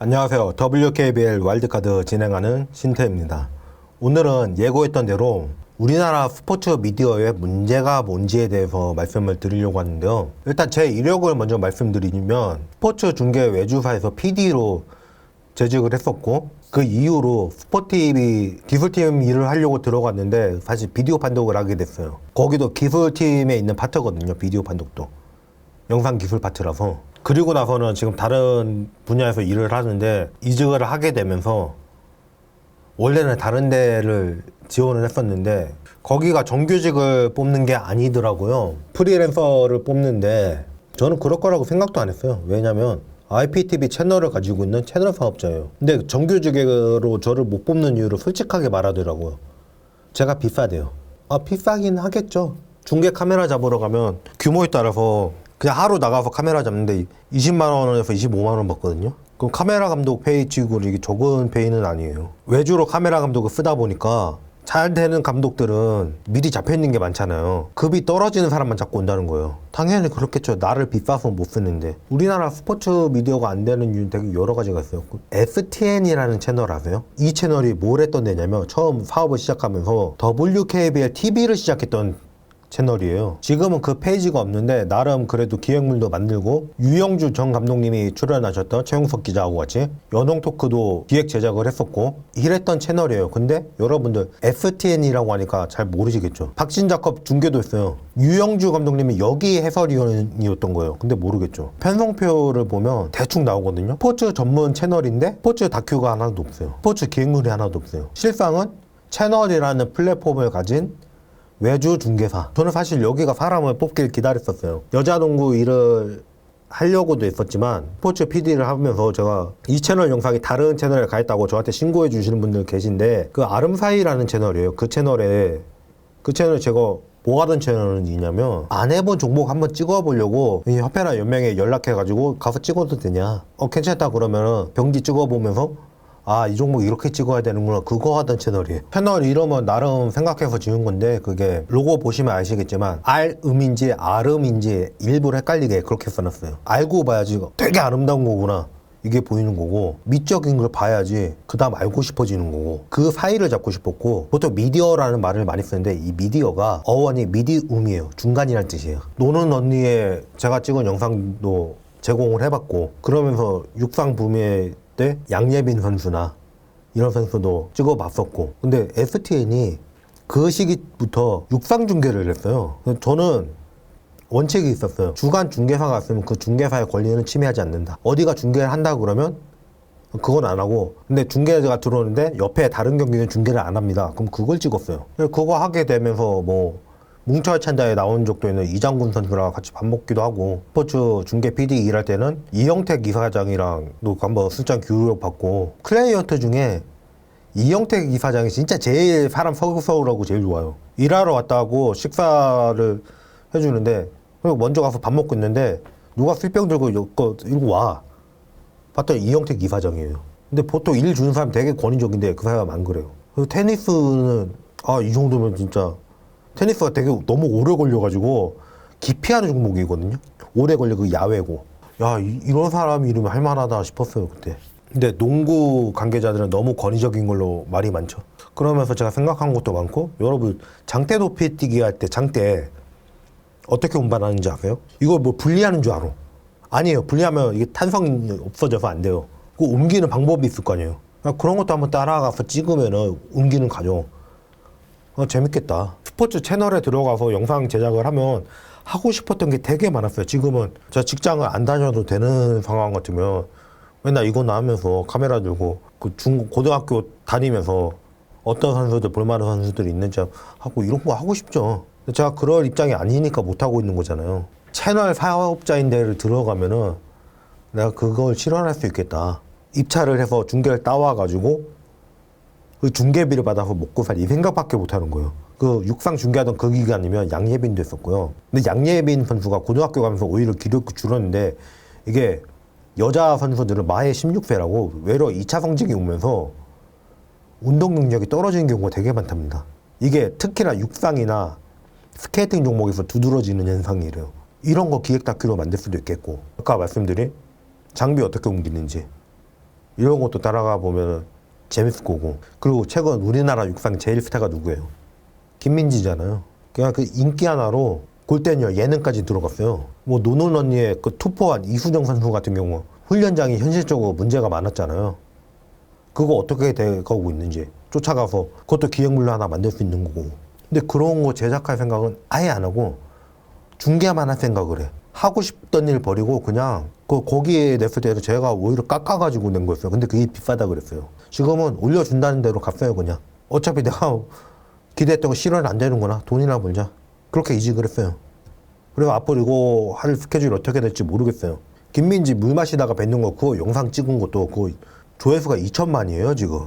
안녕하세요. WKBL 와일드카드 진행하는 신태입니다. 오늘은 예고했던 대로 우리나라 스포츠 미디어의 문제가 뭔지에 대해서 말씀을 드리려고 하는데요. 일단 제 이력을 먼저 말씀드리면 스포츠 중계 외주사에서 PD로 재직을 했었고, 그 이후로 스포티비 기술팀 일을 하려고 들어갔는데 사실 비디오 판독을 하게 됐어요. 거기도 기술팀에 있는 파트거든요. 비디오 판독도 영상 기술 파트라서. 그리고 나서는 지금 다른 분야에서 일을 하는데 이직을 하게 되면서, 원래는 다른 데를 지원을 했었는데 거기가 정규직을 뽑는 게 아니더라고요. 프리랜서를 뽑는데 저는 그럴 거라고 생각도 안 했어요. 왜냐면 IPTV 채널을 가지고 있는 채널 사업자예요. 근데 정규직으로 저를 못 뽑는 이유를 솔직하게 말하더라고요. 제가 비싸대요. 비싸긴 하겠죠. 중계 카메라 잡으러 가면 규모에 따라서 그냥 하루 나가서 카메라 잡는데 20만 원에서 25만 원 받거든요. 그럼 카메라 감독 페이 치고 이게 적은 페이는 아니에요. 외주로 카메라 감독을 쓰다 보니까 잘 되는 감독들은 미리 잡혀있는 게 많잖아요. 급이 떨어지는 사람만 잡고 온다는 거예요. 당연히 그렇겠죠. 나를 비싸서 못 쓰는데. 우리나라 스포츠 미디어가 안 되는 이유는 되게 여러 가지가 있어요. STN이라는 채널 아세요? 이 채널이 뭘 했던 데냐면, 처음 사업을 시작하면서 WKBL TV를 시작했던 채널이에요. 지금은 그 페이지가 없는데 나름 그래도 기획물도 만들고, 유영주 전 감독님이 출연하셨던 최용석 기자하고 같이 연홍 토크도 기획 제작을 했었고 이랬던 채널이에요. 근데 여러분들 STN이라고 하니까 잘 모르시겠죠. 박신자컵 중계도 했어요. 유영주 감독님이 여기 해설위원이었던 거예요. 근데 모르겠죠. 편성표를 보면 대충 나오거든요. 스포츠 전문 채널인데 스포츠 다큐가 하나도 없어요. 스포츠 기획물이 하나도 없어요. 실상은 채널이라는 플랫폼을 가진 외주 중개사. 저는 사실 여기가 사람을 뽑길 기다렸었어요. 여자농구 일을 하려고도 했었지만 스포츠 PD를 하면서 제가 이 채널 영상이 다른 채널에 가 있다고 저한테 신고해 주시는 분들 계신데, 그 아름사이라는 채널이에요. 그 채널에 제가 뭐 하던 채널이냐면, 안 해본 종목 한번 찍어보려고 이 협회나 연맹에 연락해가지고 가서 찍어도 되냐, 괜찮다 그러면은 경기 찍어보면서 이 종목 이렇게 찍어야 되는구나, 그거 하던 채널이에요. 채널 이름은 나름 생각해서 지은 건데, 그게 로고 보시면 아시겠지만 알음인지 아름인지 일부러 헷갈리게 그렇게 써놨어요. 알고 봐야지 되게 아름다운 거구나, 이게 보이는 거고, 미적인 걸 봐야지 그 다음 알고 싶어지는 거고, 그 사이를 잡고 싶었고. 보통 미디어라는 말을 많이 쓰는데 이 미디어가 어원이 미디움이에요. 중간이란 뜻이에요. 노는 언니의 제가 찍은 영상도 제공을 해봤고, 그러면서 육상 붐의 때 양예빈 선수나 이런 선수도 찍어봤었고. 근데 STN이 그 시기부터 육상 중계를 했어요. 저는 원칙이 있었어요. 주간 중계사가 있으면 그 중계사의 권리는 침해하지 않는다. 어디가 중계를 한다 그러면 그건 안 하고, 근데 중계가 들어오는데 옆에 다른 경기는 중계를 안 합니다. 그럼 그걸 찍었어요. 그거 하게 되면서 뭐 뭉쳐찬다에 나온 적도 있는 이장군 선수랑 같이 밥 먹기도 하고, 스포츠 중계 PD 일할 때는 이영택 이사장이랑도 한번 술잔 교육받고. 클라이언트 중에 이영택 이사장이 진짜 제일 사람 서울하고 제일 좋아요. 일하러 왔다고 식사를 해주는데, 먼저 가서 밥 먹고 있는데 누가 술병 들고 이거 와. 봤더니 이영택 이사장이에요. 근데 보통 일 주는 사람 되게 권위적인데 그 사람 안 그래요. 그리고 테니스는 이 정도면 진짜, 테니스가 되게 너무 오래 걸려가지고 기피하는 종목이거든요. 오래 걸리고 야외고. 이런 사람 이름이 할만하다 싶었어요 그때. 근데 농구 관계자들은 너무 권위적인 걸로 말이 많죠. 그러면서 제가 생각한 것도 많고, 여러분 장대 높이 뛰기 할 때 장대 어떻게 운반하는지 아세요? 이거 뭐 분리하는 줄 알아? 아니에요. 분리하면 이게 탄성이 없어져서 안 돼요. 그 옮기는 방법이 있을 거 아니에요. 그런 것도 한번 따라가서 찍으면은 옮기는 과정. 재밌겠다. 스포츠 채널에 들어가서 영상 제작을 하면 하고 싶었던 게 되게 많았어요. 지금은 제가 직장을 안 다녀도 되는 상황 같으면 맨날 이거나 하면서 카메라 들고 고등학교 다니면서 어떤 선수들, 볼만한 선수들이 있는지 하고, 이런 거 하고 싶죠. 제가 그럴 입장이 아니니까 못하고 있는 거잖아요. 채널 사업자인 데를 들어가면은 내가 그걸 실현할 수 있겠다. 입찰을 해서 중계를 따와가지고 그 중계비를 받아서 먹고 살, 이 생각밖에 못하는 거예요. 그 육상 중계하던 그 기간이면 양예빈도 했었고요. 근데 양예빈 선수가 고등학교 가면서 오히려 기록이 줄었는데, 이게 여자 선수들은 마해 16세라고 외로 2차 성적이 오면서 운동 능력이 떨어지는 경우가 되게 많답니다. 이게 특히나 육상이나 스케이팅 종목에서 두드러지는 현상이래요. 이런 거 기획 다큐로 만들 수도 있겠고, 아까 말씀드린 장비 어떻게 옮기는지, 이런 것도 따라가 보면 재밌을 거고. 그리고 최근 우리나라 육상 제일 스타가 누구예요? 김민지잖아요. 그냥 그 인기 하나로 골대녀 예능까지 들어갔어요. 뭐 노는 언니의 그 투포한 이수정 선수 같은 경우 훈련장이 현실적으로 문제가 많았잖아요. 그거 어떻게 돼가고 있는지 쫓아가서 그것도 기획물로 하나 만들 수 있는 거고. 근데 그런 거 제작할 생각은 아예 안 하고 중계만 할 생각을 해. 하고 싶던 일 버리고 그냥 거기에 냈을 때는 제가 오히려 깎아가지고 낸 거였어요. 근데 그게 비싸다 그랬어요. 지금은 올려준다는 대로 갔어요. 그냥 어차피 내가 기대했던 거 실현 안 되는구나, 돈이나 벌자, 그렇게 이직을 했어요. 그래서 앞으로 이거 할 스케줄이 어떻게 될지 모르겠어요. 김민지 물 마시다가 뱉는 거 그거 영상 찍은 것도 그 조회수가 2천만이에요 지금.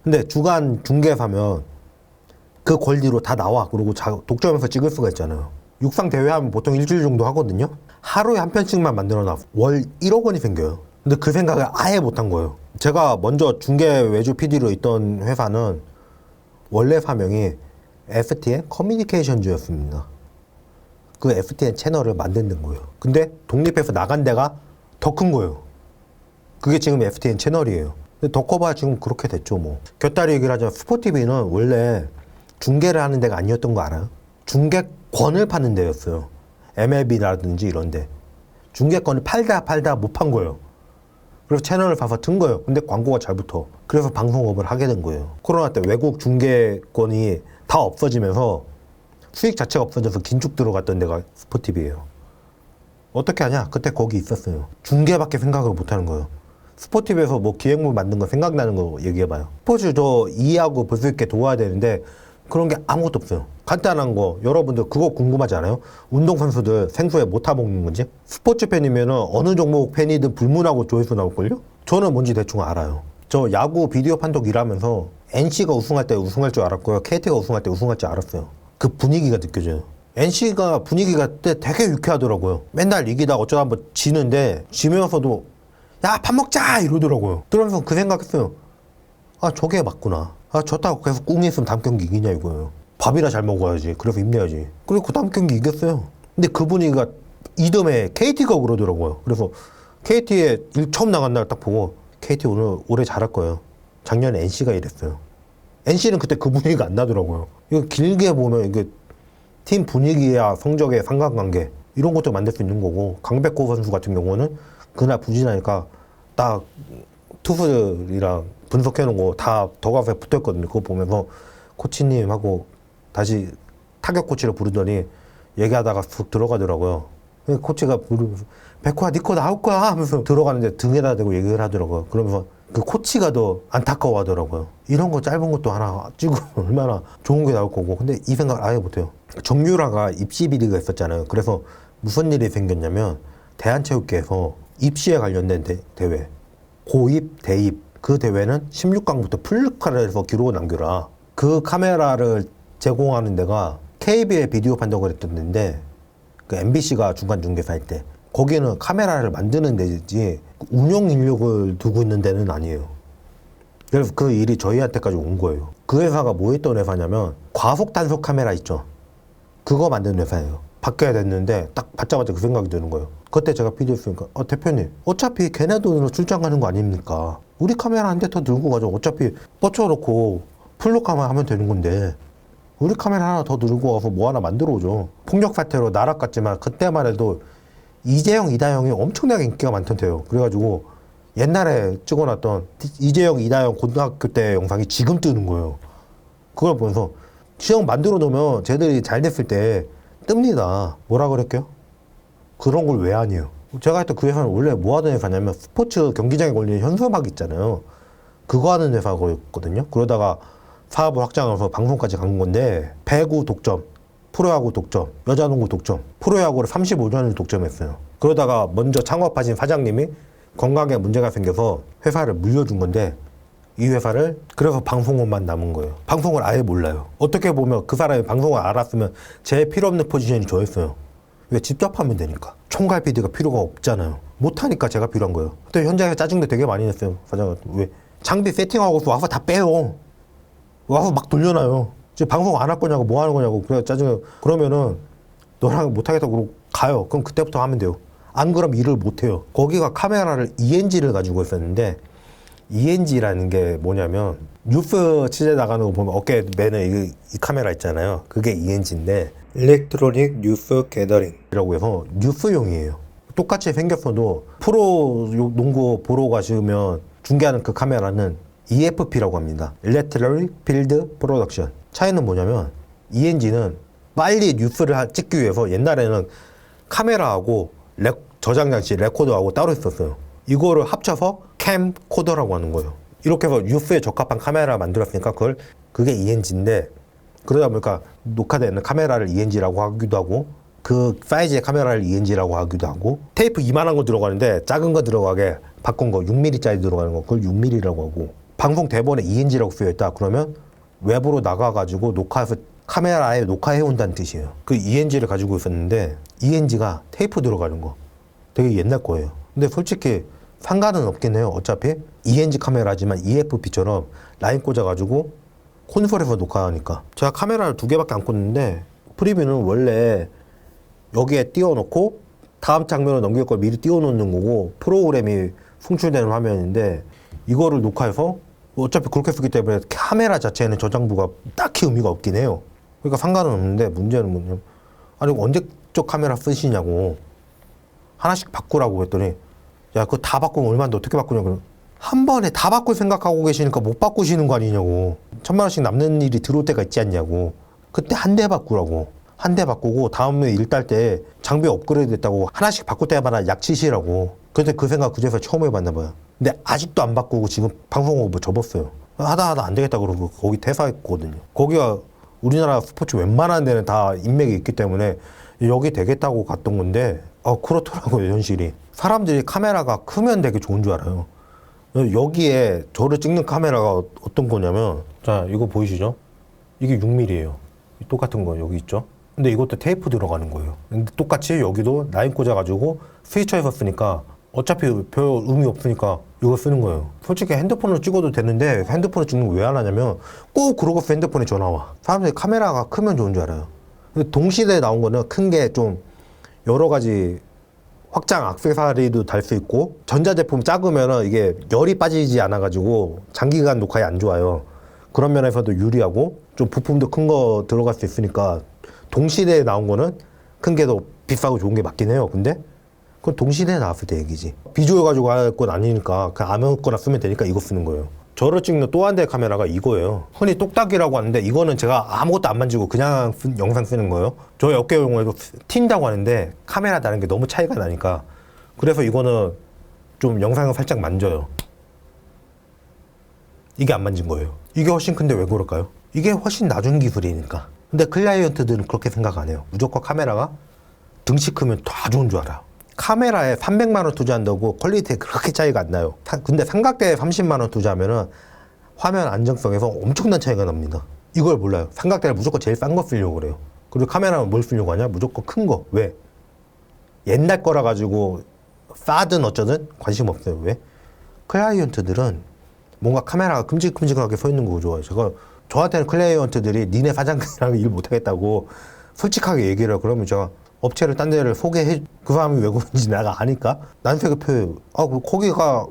근데 주간 중계사면 그 권리로 다 나와. 그리고 독점해서 찍을 수가 있잖아요. 육상 대회 하면 보통 일주일 정도 하거든요. 하루에 한 편씩만 만들어놔 월 1억 원이 생겨요. 근데 그 생각을 아예 못한 거예요. 제가 먼저 중계 외주 PD로 있던 회사는 원래 사명이 FTN 커뮤니케이션즈였습니다. 그 FTN 채널을 만드는 거예요. 근데 독립해서 나간 데가 더 큰 거예요. 그게 지금 FTN 채널이에요. 근데 더 커봐야 지금 그렇게 됐죠 뭐. 곁다리 얘기를 하자면 스포티비는 원래 중계를 하는 데가 아니었던 거 알아요? 중계권을 파는 데였어요. MLB라든지 이런 데. 중계권을 팔다 못 판 거예요. 그래서 채널을 봐서 튼 거예요. 근데 광고가 잘 붙어. 그래서 방송업을 하게 된 거예요. 코로나 때 외국 중계권이 다 없어지면서 수익 자체가 없어져서 긴축 들어갔던 데가 스포티비예요. 어떻게 하냐? 그때 거기 있었어요. 중계밖에 생각을 못 하는 거예요. 스포티비에서 뭐 기획물 만든 거 생각나는 거 얘기해봐요. 스포츠 저 이해하고 볼 수 있게 도와야 되는데 그런 게 아무것도 없어요. 간단한 거 여러분들 그거 궁금하지 않아요? 운동선수들 생수에 뭐 타먹는 건지? 스포츠 팬이면 어느 종목 팬이든 불문하고 조회수 나올걸요? 저는 뭔지 대충 알아요. 저 야구 비디오 판독 일하면서 NC가 우승할 때 우승할 줄 알았고요. KT가 우승할 때 우승할 줄 알았어요. 그 분위기가 느껴져요. NC가 분위기가 그때 되게 유쾌하더라고요. 맨날 이기다 어쩌다 한번 지는데 지면서도 야 밥 먹자 이러더라고요. 그러면서 그 생각했어요. 아 저게 맞구나. 아 졌다고 계속 꿍 있으면 다음 경기 이기냐 이거예요. 밥이나 잘 먹어야지. 그래서 힘내야지. 그리고 그 다음 경기 이겼어요. 근데 그 분위기가 이듬해 KT가 그러더라고요. 그래서 KT에 일 처음 나간 날 딱 보고 KT 올해 잘할 거예요. 작년에 NC가 이랬어요. NC는 그때 그 분위기가 안 나더라고요. 이거 길게 보면 이게 팀 분위기야 성적의 상관관계 이런 것도 만들 수 있는 거고, 강백호 선수 같은 경우는 그날 부진하니까 딱 투수들이랑 분석해놓은 거 다 더가에 붙어있거든요. 그거 보면서 코치님하고 다시 타격 코치를 부르더니 얘기하다가 쑥 들어가더라고요. 코치가 부르면서 백호야 니코 나올 거야 하면서 들어가는데 등에다 대고 얘기를 하더라고요. 그러면서 그 코치가 더 안타까워 하더라고요. 이런 거 짧은 것도 하나 찍으면 얼마나 좋은 게 나올 거고. 근데 이 생각을 아예 못해요. 정유라가 입시 비리가 있었잖아요. 그래서 무슨 일이 생겼냐면 대한체육회에서 입시에 관련된 대회, 고입, 대입, 그 대회는 16강부터 풀카메라에서 기록을 남겨라. 그 카메라를 제공하는 데가 KB의 비디오 판독을 했던 데인데, 그 MBC가 중간 중개사일 때 거기는 카메라를 만드는 데지 운영 인력을 두고 있는 데는 아니에요. 그래서 그 일이 저희한테까지 온 거예요. 그 회사가 뭐 했던 회사냐면 과속 단속 카메라 있죠. 그거 만드는 회사예요. 바뀌어야 됐는데 딱 받자마자 그 생각이 드는 거예요. 그때 제가 비디오였으니까 대표님 어차피 걔네 돈으로 출장 가는 거 아닙니까? 우리 카메라 한 대 더 들고 가죠. 어차피 뻗쳐놓고 풀로카만 하면 되는 건데 우리 카메라 하나 더 들고 와서 뭐 하나 만들어 오죠. 폭력 사태로 날아갔지만 그때만 해도 이재영, 이다영이 엄청나게 인기가 많던데요. 그래가지고 옛날에 찍어놨던 이재영, 이다영 고등학교 때 영상이 지금 뜨는 거예요. 그걸 보면서 시험 만들어 놓으면 쟤들이 잘 됐을 때 뜹니다. 뭐라 그랬게요? 그런 걸 왜 아니에요? 제가 했던 그 회사는 원래 뭐 하던 회사냐면 스포츠 경기장에 걸리는 현수막 있잖아요. 그거 하는 회사거든요. 그러다가 사업을 확장해서 방송까지 간 건데, 배구 독점, 프로야구 독점, 여자농구 독점, 프로야구를 35년을 독점했어요. 그러다가 먼저 창업하신 사장님이 건강에 문제가 생겨서 회사를 물려준 건데, 이 회사를 그래서 방송업만 남은 거예요. 방송을 아예 몰라요. 어떻게 보면 그 사람이 방송을 알았으면 제일 필요 없는 포지션이 저였어요. 왜? 직접 하면 되니까. 총괄 PD가 필요가 없잖아요. 못하니까 제가 필요한 거예요. 그때 현장에서 짜증도 되게 많이 냈어요. 사장한테. 왜? 장비 세팅하고 와서 다 빼요. 와서 막 돌려놔요. 지금 방송 안 할 거냐고 뭐 하는 거냐고. 그래 짜증. 그러면은 너랑 못하겠다고 그러고 가요. 그럼 그때부터 하면 돼요. 안 그럼 일을 못 해요. 거기가 카메라를 ENG를 가지고 있었는데 ENG라는 게 뭐냐면 뉴스 취재 나가는 거 보면 어깨 매는 이 카메라 있잖아요. 그게 ENG인데 일렉트로닉 뉴스 게더링이라고 해서 뉴스용이에요. 똑같이 생겼어도 프로 농구 보러 가시면 중계하는 그 카메라는 EFP라고 합니다. Electric Field Production. 차이는 뭐냐면 ENG는 빨리 뉴스를 찍기 위해서 옛날에는 카메라하고 저장 장치 레코더하고 따로 있었어요. 이거를 합쳐서 캠코더라고 하는 거예요. 이렇게 해서 뉴스에 적합한 카메라 만들었으니까 그게 ENG인데, 그러다 보니까 녹화되는 카메라를 ENG라고 하기도 하고 그 사이즈의 카메라를 ENG라고 하기도 하고, 테이프 이만한 거 들어가는데 작은 거 들어가게 바꾼 거 6mm짜리 들어가는 거 그걸 6mm라고 하고, 방송 대본에 ENG라고 쓰여있다 그러면 외부로 나가가지고 녹화해서 카메라에 녹화해온다는 뜻이에요. 그 ENG를 가지고 있었는데 ENG가 테이프 들어가는 거 되게 옛날 거예요. 근데 솔직히 상관은 없긴 해요. 어차피 ENG 카메라지만 EFP처럼 라인 꽂아가지고 콘솔에서 녹화하니까. 제가 카메라를 2개밖에 안 꽂는데 프리뷰는 원래 여기에 띄워놓고 다음 장면을 넘길 걸 미리 띄워놓는 거고, 프로그램이 송출되는 화면인데 이거를 녹화해서 어차피 그렇게 쓰기 때문에 카메라 자체에는 저장부가 딱히 의미가 없긴 해요. 그러니까 상관은 없는데, 문제는 뭐냐면 아니 언제적 카메라 쓰시냐고 하나씩 바꾸라고 했더니, 야 그거 다 바꾸면 얼마인데 어떻게 바꾸냐고. 한 번에 다 바꿀 생각하고 계시니까 못 바꾸시는 거 아니냐고. 1,000만 원씩 남는 일이 들어올 때가 있지 않냐고. 그때 한 대 바꾸라고. 한 대 바꾸고 다음에 일 딸 때 장비 업그레이드 됐다고 하나씩 바꿀 때마다 약치시라고. 근데 그 생각 그제서 처음 해봤나 봐요. 근데 아직도 안 바꾸고 지금 방송국을 접었어요. 하다 안 되겠다 그러고 거기 퇴사했거든요. 거기가 우리나라 스포츠 웬만한 데는 다 인맥이 있기 때문에 여기 되겠다고 갔던 건데, 그렇더라고요 현실이. 사람들이 카메라가 크면 되게 좋은 줄 알아요. 여기에 저를 찍는 카메라가 어떤 거냐면, 자 이거 보이시죠? 이게 6mm예요. 똑같은 거 여기 있죠? 근데 이것도 테이프 들어가는 거예요. 근데 똑같이 여기도 라인 꽂아가지고 스위처에서 쓰니까 어차피 별 의미 없으니까 이거 쓰는 거예요. 솔직히 핸드폰으로 찍어도 되는데 핸드폰으로 찍는 거 왜 안 하냐면 꼭 그러고서 핸드폰에 전화 와. 사람들이 카메라가 크면 좋은 줄 알아요. 근데 동시대에 나온 거는 큰 게 좀 여러 가지 확장 액세서리도 달 수 있고, 전자제품 작으면은 이게 열이 빠지지 않아가지고 장기간 녹화에 안 좋아요. 그런 면에서도 유리하고, 좀 부품도 큰 거 들어갈 수 있으니까 동시대에 나온 거는 큰 게 더 비싸고 좋은 게 맞긴 해요. 근데 그건 동시대에 나왔을 때 얘기지. 비주얼 가지고 할 건 아니니까 그냥 아무거나 쓰면 되니까 이거 쓰는 거예요. 저를 찍는 또 한 대의 카메라가 이거예요. 흔히 똑딱이라고 하는데 이거는 제가 아무것도 안 만지고 그냥 영상 쓰는 거예요. 저희 어깨용으로 튄다고 하는데 카메라 다른 게 너무 차이가 나니까, 그래서 이거는 좀 영상을 살짝 만져요. 이게 안 만진 거예요. 이게 훨씬 큰데 왜 그럴까요? 이게 훨씬 낮은 기술이니까. 근데 클라이언트들은 그렇게 생각 안 해요. 무조건 카메라가 등치 크면 다 좋은 줄 알아요. 카메라에 300만 원 투자한다고 퀄리티에 그렇게 차이가 안 나요. 근데 삼각대에 30만 원 투자하면은 화면 안정성에서 엄청난 차이가 납니다. 이걸 몰라요. 삼각대를 무조건 제일 싼 거 쓰려고 그래요. 그리고 카메라는 뭘 쓰려고 하냐? 무조건 큰 거. 왜? 옛날 거라 가지고 싸든 어쩌든 관심 없어요. 왜? 클라이언트들은 뭔가 카메라가 큼직큼직하게 서 있는 거 좋아해요. 저한테는 클라이언트들이 니네 사장님이랑 일 못하겠다고 솔직하게 얘기를 해요. 그러면 제가 업체를 딴 데를 소개해, 그 사람이 왜 그런지 내가 아니까 난색을 펴요. 거기가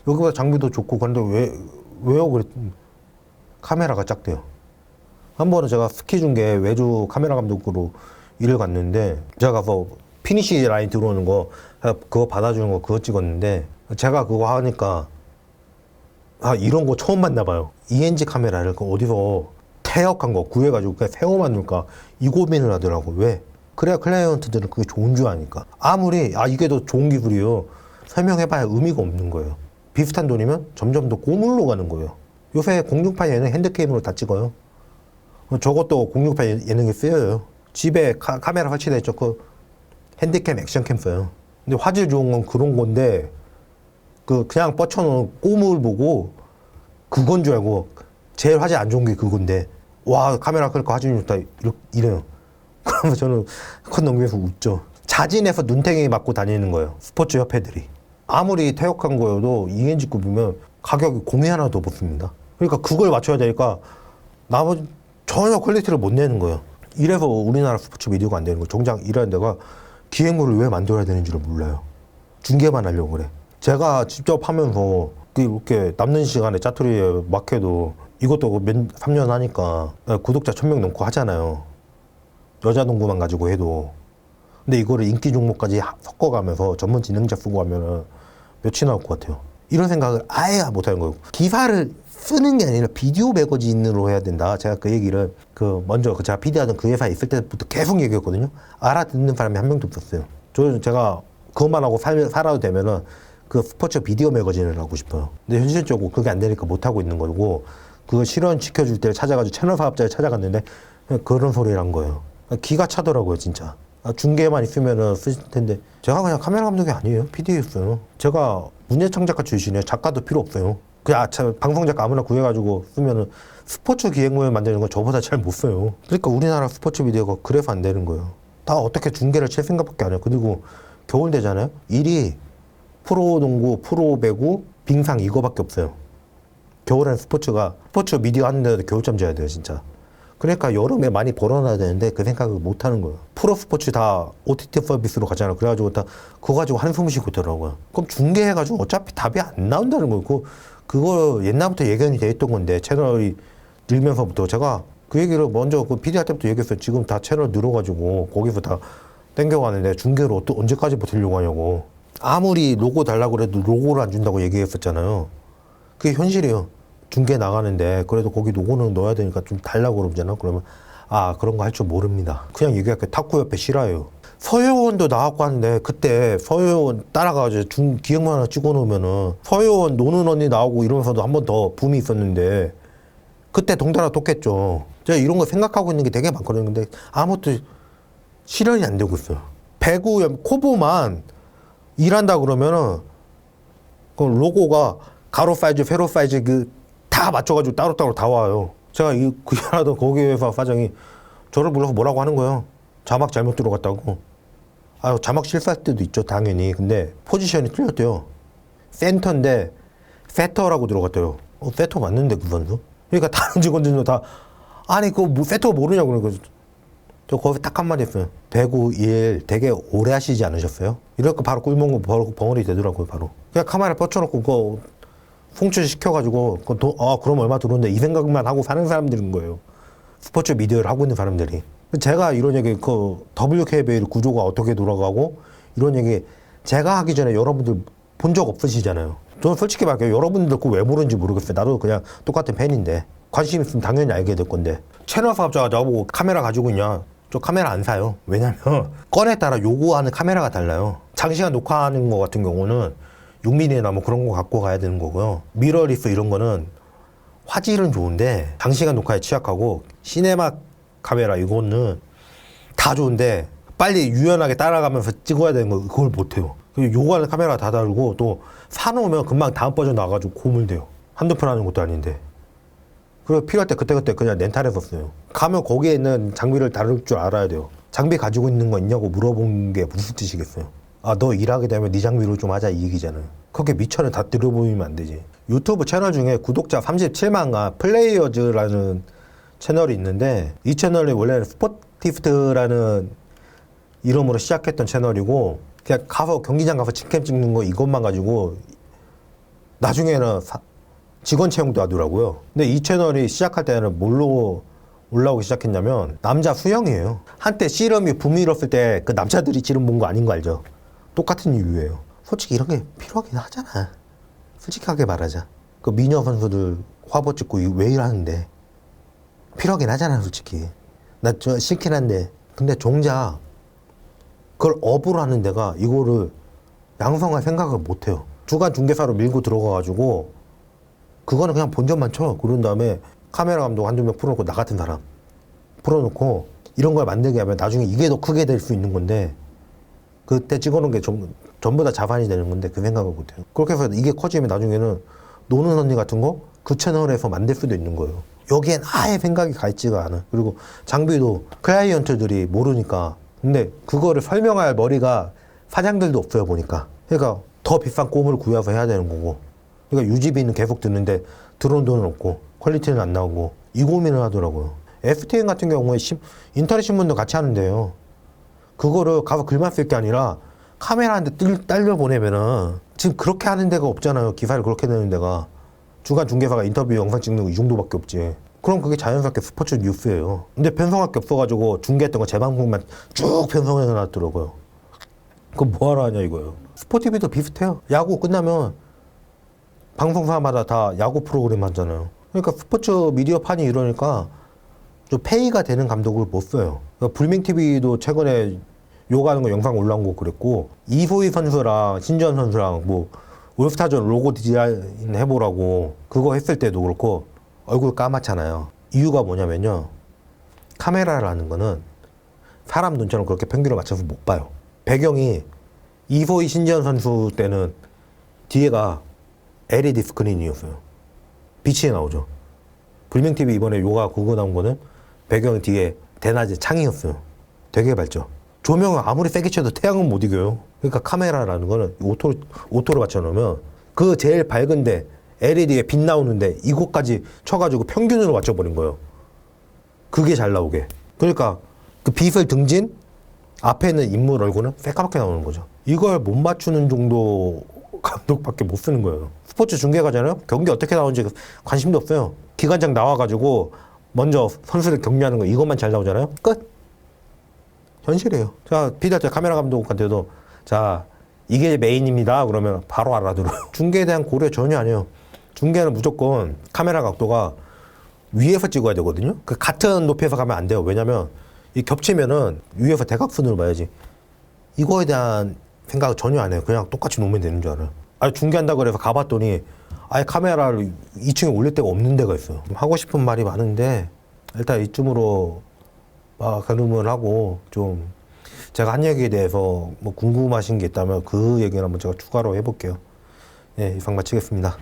여기보다 장비도 좋고, 그런데 왜요? 그랬더니 카메라가 작대요. 한 번은 제가 스키 중계 외주 카메라 감독으로 일을 갔는데, 제가 가서 피니시 라인 들어오는 거 그거 받아주는 거 그거 찍었는데, 제가 그거 하니까 이런 거 처음 봤나 봐요. ENG 카메라를 어디서 태역한 거 구해가지고 그냥 새우만 넣을까 이 고민을 하더라고. 왜? 그래야 클라이언트들은 그게 좋은 줄 아니까. 아무리 이게 더 좋은 기술이에요 설명해봐야 의미가 없는 거예요. 비슷한 돈이면 점점 더 고물로 가는 거예요. 요새 공중파 예능 핸드캠으로 다 찍어요. 저것도 공중파 예능에 쓰여요. 집에 카메라 설치돼 있죠. 그 핸드캠, 액션캠 써요. 근데 화질 좋은 건 그런 건데, 그냥 뻗쳐놓은 꼬물 보고 그건 줄 알고 제일 화질 안 좋은 게 그건데, 와 카메라 그러니까 화질이 좋다 이래요. 그러면 저는 컷 넘기면서 웃죠. 자진해서 눈탱이 맞고 다니는 거예요. 스포츠 협회들이. 아무리 태역한 거여도 ENG급이면 가격이 공이 하나 더 붙습니다. 그러니까 그걸 맞춰야 되니까 나머지 전혀 퀄리티를 못 내는 거예요. 이래서 우리나라 스포츠 미디어가 안 되는 거예요. 정작 이런 데가 기획물을 왜 만들어야 되는지를 몰라요. 중계만 하려고 그래. 제가 직접 하면서 이렇게 남는 시간에 짜투리에 막 해도 이것도 3년 하니까 구독자 1000명 넘고 하잖아요. 여자 농구만 가지고 해도. 근데 이거를 인기 종목까지 섞어가면서 전문 진행자 쓰고 하면은 몇이 나올 것 같아요. 이런 생각을 아예 못하는 거예요. 기사를 쓰는 게 아니라 비디오 매거진으로 해야 된다. 제가 그 얘기를 먼저 제가 PD하던 그 회사에 있을 때부터 계속 얘기했거든요. 알아듣는 사람이 한 명도 없었어요. 제가 그것만 하고 살아도 되면은 그 스포츠 비디오 매거진을 하고 싶어요. 근데 현실적으로 그게 안 되니까 못 하고 있는 거고, 그거 실현시켜줄 때를 찾아가지고 채널 사업자를 찾아갔는데 그런 소리를 한 거예요. 기가 차더라고요, 진짜. 중계만 있으면은 쓰실 텐데, 제가 그냥 카메라 감독이 아니에요. PD였어요. 제가 문예창 작가 출신이에요. 작가도 필요 없어요. 그냥 방송 작가 아무나 구해가지고 쓰면은 스포츠 기획모임 만드는 거 저보다 잘 못 써요. 그러니까 우리나라 스포츠 미디어가 그래서 안 되는 거예요. 다 어떻게 중계를 칠 생각밖에 안 해요. 그리고 겨울 되잖아요. 일이 프로농구, 프로배구, 빙상 이거밖에 없어요. 겨울에는 스포츠 미디어 하는데도 겨울잠 자야 돼요, 진짜. 그러니까 여름에 많이 벌어놔야 되는데 그 생각을 못 하는 거예요. 프로 스포츠 다 OTT 서비스로 가잖아요. 그래가지고 다 그거 가지고 한숨 쉬고 있더라고요. 그럼 중계해가지고 어차피 답이 안 나온다는 거예요. 그거 옛날부터 예견이 돼 있던 건데, 채널이 늘면서부터 제가 그 얘기를 먼저 그 PD 할 때부터 얘기했어요. 지금 다 채널 늘어가지고 거기서 다 땡겨가는데 중계로 또 언제까지 버티려고 하냐고. 아무리 로고 달라고 그래도 로고를 안 준다고 얘기했었잖아요. 그게 현실이에요. 중계 나가는데 그래도 거기 로고는 넣어야 되니까 좀 달라고 그러잖아. 그러면 그런 거 할 줄 모릅니다. 그냥 얘기할게요. 탁구 옆에 싫어요. 서효원도 나왔고 하는데, 그때 서효원 따라가가지고 기획만 하나 찍어놓으면은 서효원 노는 언니 나오고 이러면서도 한 번 더 붐이 있었는데, 그때 동달아 떴겠죠. 제가 이런 거 생각하고 있는 게 되게 많거든요. 근데 아무것도 실현이 안 되고 있어요. 배구 코보만 일한다 그러면은 그 로고가 가로 사이즈, 세로 사이즈 다 맞춰가지고 따로따로 다 와요. 제가 그 하던 거기 회사 사장이 저를 불러서 뭐라고 하는 거예요. 자막 잘못 들어갔다고. 자막 실수할 때도 있죠, 당연히. 근데 포지션이 틀렸대요. 센터인데 세터라고 들어갔대요. 세터 맞는데 그 선수? 그러니까 다른 직원들도 다 그거 세터 모르냐고 그러고. 저 거기 딱 한마디 했어요. 배구 일 되게 오래 하시지 않으셨어요? 이렇게 바로 꿀먹고 벙어리 되더라고요, 바로. 그냥 카메라 뻗쳐놓고 그거 송출 시켜가지고 그럼 얼마 들어오는데 이 생각만 하고 사는 사람들인 거예요. 스포츠 미디어를 하고 있는 사람들이. 제가 이런 얘기, WKBL 구조가 어떻게 돌아가고 이런 얘기 제가 하기 전에 여러분들 본 적 없으시잖아요. 저는 솔직히 말해요. 여러분들 그거 왜 모르는지 모르겠어요. 나도 그냥 똑같은 팬인데 관심 있으면 당연히 알게 될 건데, 채널 사업자가 나보고 카메라 가지고 있냐? 저 카메라 안 사요. 왜냐면 건에 따라 요구하는 카메라가 달라요. 장시간 녹화하는 거 같은 경우는 6mm나 뭐 그런 거 갖고 가야 되는 거고요. 미러리스 이런 거는 화질은 좋은데 장시간 녹화에 취약하고, 시네마 카메라 이거는 다 좋은데 빨리 유연하게 따라가면서 찍어야 되는 거, 그걸 못해요. 요구하는 카메라 다 다르고, 또 사놓으면 금방 다음 버전 나와가지고 고물돼요. 한두 푼 하는 것도 아닌데. 그리고 필요할 때 그때그때 그냥 렌탈해서 써요. 가면 거기에 있는 장비를 다룰 줄 알아야 돼요. 장비 가지고 있는 거 있냐고 물어본 게 무슨 뜻이겠어요? 너 일하게 되면 네 장비로 좀 하자, 이 얘기잖아요. 그렇게 미천을 다 들어보이면 안 되지. 유튜브 채널 중에 구독자 37만가 플레이어즈라는 채널이 있는데, 이 채널이 원래는 스포티스트라는 이름으로 시작했던 채널이고, 그냥 가서 경기장 가서 직캠 찍는 거 이것만 가지고 나중에는 직원 채용도 하더라고요. 근데 이 채널이 시작할 때는 뭘로 올라오기 시작했냐면 남자 수영이에요. 한때 씨름이 붐이 일었을 때 그 남자들이 씨름 본 거 아닌 거 알죠? 똑같은 이유예요. 솔직히 이런 게 필요하긴 하잖아. 솔직하게 말하자. 그 미녀 선수들 화보 찍고 왜 이러는데 필요하긴 하잖아, 솔직히. 나 저 싫긴 한데. 근데 정작 그걸 업으로 하는 데가 이거를 양성할 생각을 못 해요. 주간 중개사로 밀고 들어가가지고 그거는 그냥 본전만 쳐요. 그런 다음에 카메라 감독 한두 명 풀어놓고, 나 같은 사람 풀어놓고 이런 걸 만들게 하면 나중에 이게 더 크게 될 수 있는 건데, 그때 찍어놓은 게 전부 다 자산이 되는 건데 그 생각을 못 해요. 그렇게 해서 이게 커지면 나중에는 노는 언니 같은 거 그 채널에서 만들 수도 있는 거예요. 여기엔 아예 생각이 가 있지가 않아. 그리고 장비도 클라이언트들이 모르니까. 근데 그거를 설명할 머리가 사장들도 없어요, 보니까. 그러니까 더 비싼 꼼을 구해서 해야 되는 거고, 그러니까 유지비는 계속 드는데 들어온 돈은 없고 퀄리티는 안 나오고, 이 고민을 하더라고요. FTN 같은 경우에 인터넷 신문도 같이 하는데요. 그거를 가서 글만 쓸 게 아니라 카메라한테 딸려 보내면은 지금 그렇게 하는 데가 없잖아요. 기사를 그렇게 내는 데가. 주간 중개사가 인터뷰 영상 찍는 거 이 정도밖에 없지. 그럼 그게 자연스럽게 스포츠 뉴스예요. 근데 편성할 게 없어가지고 중계했던 거 재방송만 쭉 편성해서 놨더라고요. 그거 뭐하러 하냐 이거예요. 스포티비도 비슷해요. 야구 끝나면 방송사마다 다 야구 프로그램 하잖아요. 그러니까 스포츠 미디어 판이 이러니까 좀 페이가 되는 감독을 못 써요. 그러니까 불밍TV도 최근에 요가하는 거 영상 올라온 거 그랬고, 이소희 선수랑 신지현 선수랑 뭐 올스타전 로고 디자인 해보라고 그거 했을 때도 그렇고 얼굴 까맣잖아요. 이유가 뭐냐면요, 카메라라는 거는 사람 눈처럼 그렇게 평균을 맞춰서 못 봐요. 배경이 이소희 신지현 선수 때는 뒤에가 LED 스크린이었어요. 빛이 나오죠. 불명TV 이번에 요가 그거 나온 거는 배경 뒤에 대낮에 창이었어요. 되게 밝죠. 조명을 아무리 세게 쳐도 태양은 못 이겨요. 그러니까 카메라라는 거는 오토로 맞춰놓으면 그 제일 밝은데 LED에 빛 나오는데 이곳까지 쳐가지고 평균으로 맞춰버린 거예요. 그게 잘 나오게. 그러니까 그 빛을 등진 앞에 있는 인물 얼굴은 새까맣게 나오는 거죠. 이걸 못 맞추는 정도 감독밖에 못 쓰는 거예요. 스포츠 중계가잖아요. 경기 어떻게 나오는지 관심도 없어요. 기관장 나와가지고 먼저 선수들 격려하는 거 이것만 잘 나오잖아요. 끝. 현실이에요. 자, 피디할 때 카메라 감독한테도 자, 이게 메인입니다. 그러면 바로 알아들어요. 중계에 대한 고려 전혀 안 해요. 중계는 무조건 카메라 각도가 위에서 찍어야 되거든요. 그 같은 높이에서 가면 안 돼요. 왜냐면 이 겹치면은 위에서 대각선으로 봐야지. 이거에 대한 생각을 전혀 안 해요. 그냥 똑같이 놓으면 되는 줄 알아요. 아니, 중계한다 그래서 가봤더니 아예 카메라를 2층에 올릴 데가 없는 데가 있어요. 하고 싶은 말이 많은데 일단 이쯤으로 가름을 하고, 좀 제가 한 얘기에 대해서 뭐 궁금하신 게 있다면 그 얘기를 한번 제가 추가로 해볼게요. 네, 이상 마치겠습니다.